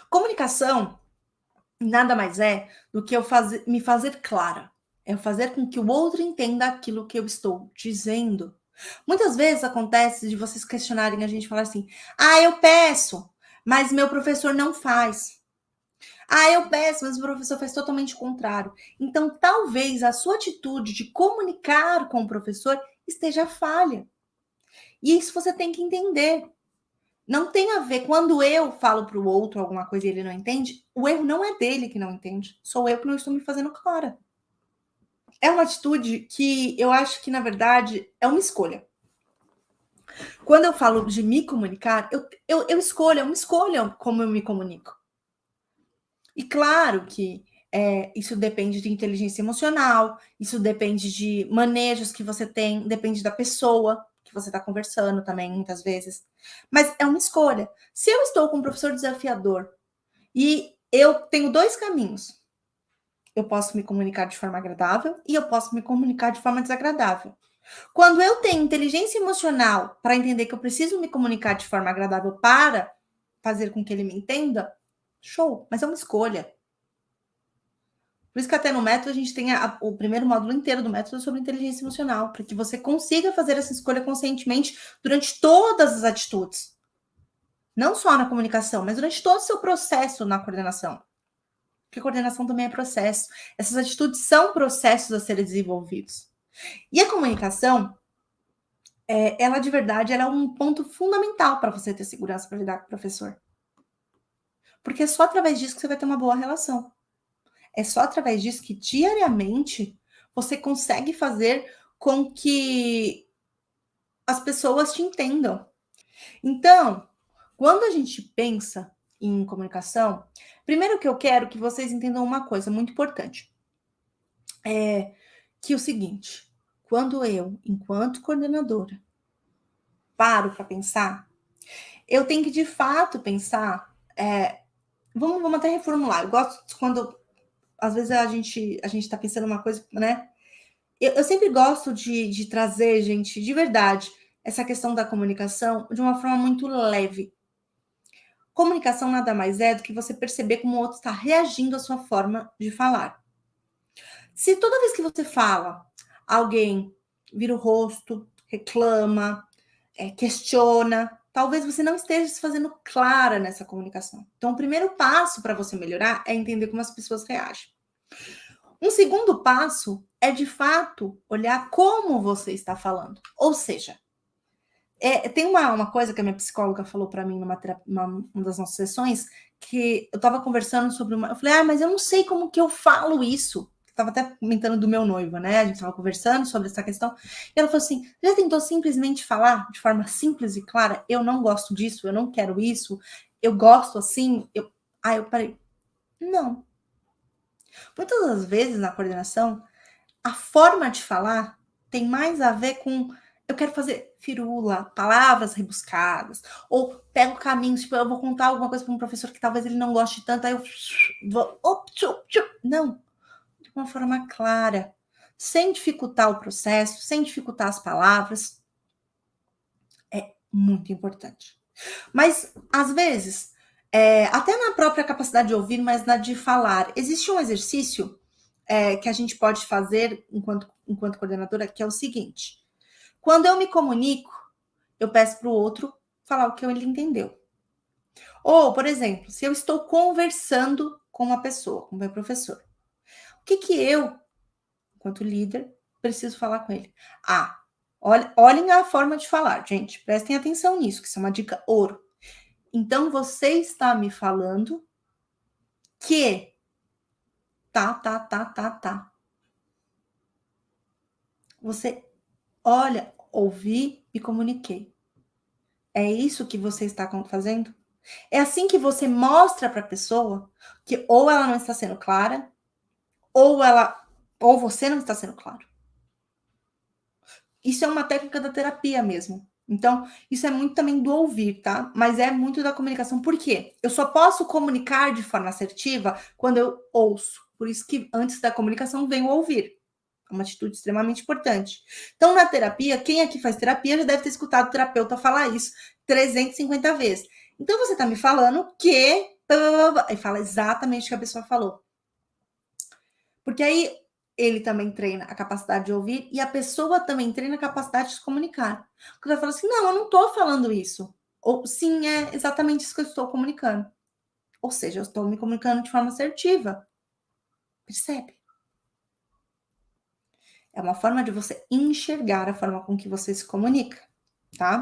Comunicação nada mais é do que eu me fazer clara. É fazer com que o outro entenda aquilo que eu estou dizendo. Muitas vezes acontece de vocês questionarem a gente falar assim: ah, eu peço, mas meu professor não faz. Ah, eu peço, mas o professor faz totalmente o contrário. Então, talvez a sua atitude de comunicar com o professor esteja falha. E isso você tem que entender. Não tem a ver, quando eu falo para o outro alguma coisa e ele não entende, o erro não é dele que não entende, sou eu que não estou me fazendo clara. É uma atitude que eu acho que, na verdade, é uma escolha. Quando eu falo de me comunicar, eu escolho, é uma escolha como eu me comunico. E claro que isso depende de inteligência emocional, isso depende de manejos que você tem, depende da pessoa que você está conversando também, muitas vezes. Mas é uma escolha. Se eu estou com um professor desafiador e eu tenho dois caminhos, eu posso me comunicar de forma agradável e eu posso me comunicar de forma desagradável. Quando eu tenho inteligência emocional para entender que eu preciso me comunicar de forma agradável para fazer com que ele me entenda, show, mas é uma escolha. Por isso que até no método a gente tem o primeiro módulo inteiro do método sobre inteligência emocional, para que você consiga fazer essa escolha conscientemente durante todas as atitudes. Não só na comunicação, mas durante todo o seu processo na coordenação. Porque coordenação também é processo. Essas atitudes são processos a serem desenvolvidos. E a comunicação, ela de verdade, ela é um ponto fundamental para você ter segurança para lidar com o professor. Porque é só através disso que você vai ter uma boa relação. É só através disso que diariamente você consegue fazer com que as pessoas te entendam. Então, quando a gente pensa em comunicação, primeiro que eu quero que vocês entendam uma coisa muito importante. É que o seguinte, quando eu, enquanto coordenadora, paro para pensar, eu tenho que de fato pensar. Vamos até reformular. Eu gosto quando às vezes a gente está pensando uma coisa, né? Eu sempre gosto de trazer, gente, de verdade, essa questão da comunicação de uma forma muito leve. Comunicação nada mais é do que você perceber como o outro está reagindo à sua forma de falar. Se toda vez que você fala, alguém vira o rosto, reclama, questiona, talvez você não esteja se fazendo clara nessa comunicação. Então, o primeiro passo para você melhorar é entender como as pessoas reagem. Um segundo passo é, de fato, olhar como você está falando. Ou seja, tem uma coisa que a minha psicóloga falou para mim numa das nossas sessões, que eu estava conversando sobre eu falei, mas eu não sei como que eu falo isso. Estava até comentando do meu noivo, né? A gente estava conversando sobre essa questão. E ela falou assim, já tentou simplesmente falar de forma simples e clara? Eu não gosto disso, eu não quero isso, eu gosto assim. Aí eu parei, não. Muitas das vezes na coordenação, a forma de falar tem mais a ver com eu quero fazer firula, palavras rebuscadas, ou pego caminhos, tipo, eu vou contar alguma coisa para um professor que talvez ele não goste tanto, aí eu vou. Não, de uma forma clara, sem dificultar o processo, sem dificultar as palavras. É muito importante. Mas, às vezes, até na própria capacidade de ouvir, mas na de falar, existe um exercício que a gente pode fazer enquanto coordenadora, que é o seguinte. Quando eu me comunico, eu peço para o outro falar o que ele entendeu. Ou, por exemplo, se eu estou conversando com uma pessoa, com o meu professor, o que eu, enquanto líder, preciso falar com ele? Olhem a forma de falar, gente. Prestem atenção nisso, que isso é uma dica ouro. Então, você está me falando que tá. Você, olha, ouvi e comuniquei. É isso que você está fazendo? É assim que você mostra para a pessoa que ou ela não está sendo clara, ou você não está sendo claro. Isso é uma técnica da terapia mesmo. Então, isso é muito também do ouvir, tá? Mas é muito da comunicação. Por quê? Eu só posso comunicar de forma assertiva quando eu ouço. Por isso que antes da comunicação vem o ouvir. É uma atitude extremamente importante. Então, na terapia, quem aqui faz terapia já deve ter escutado o terapeuta falar isso 350 vezes. Então, você está me falando que e fala exatamente o que a pessoa falou. Porque aí ele também treina a capacidade de ouvir e a pessoa também treina a capacidade de se comunicar. Porque ela fala assim: não, eu não estou falando isso. Ou sim, é exatamente isso que eu estou comunicando. Ou seja, eu estou me comunicando de forma assertiva. Percebe? É uma forma de você enxergar a forma com que você se comunica, tá?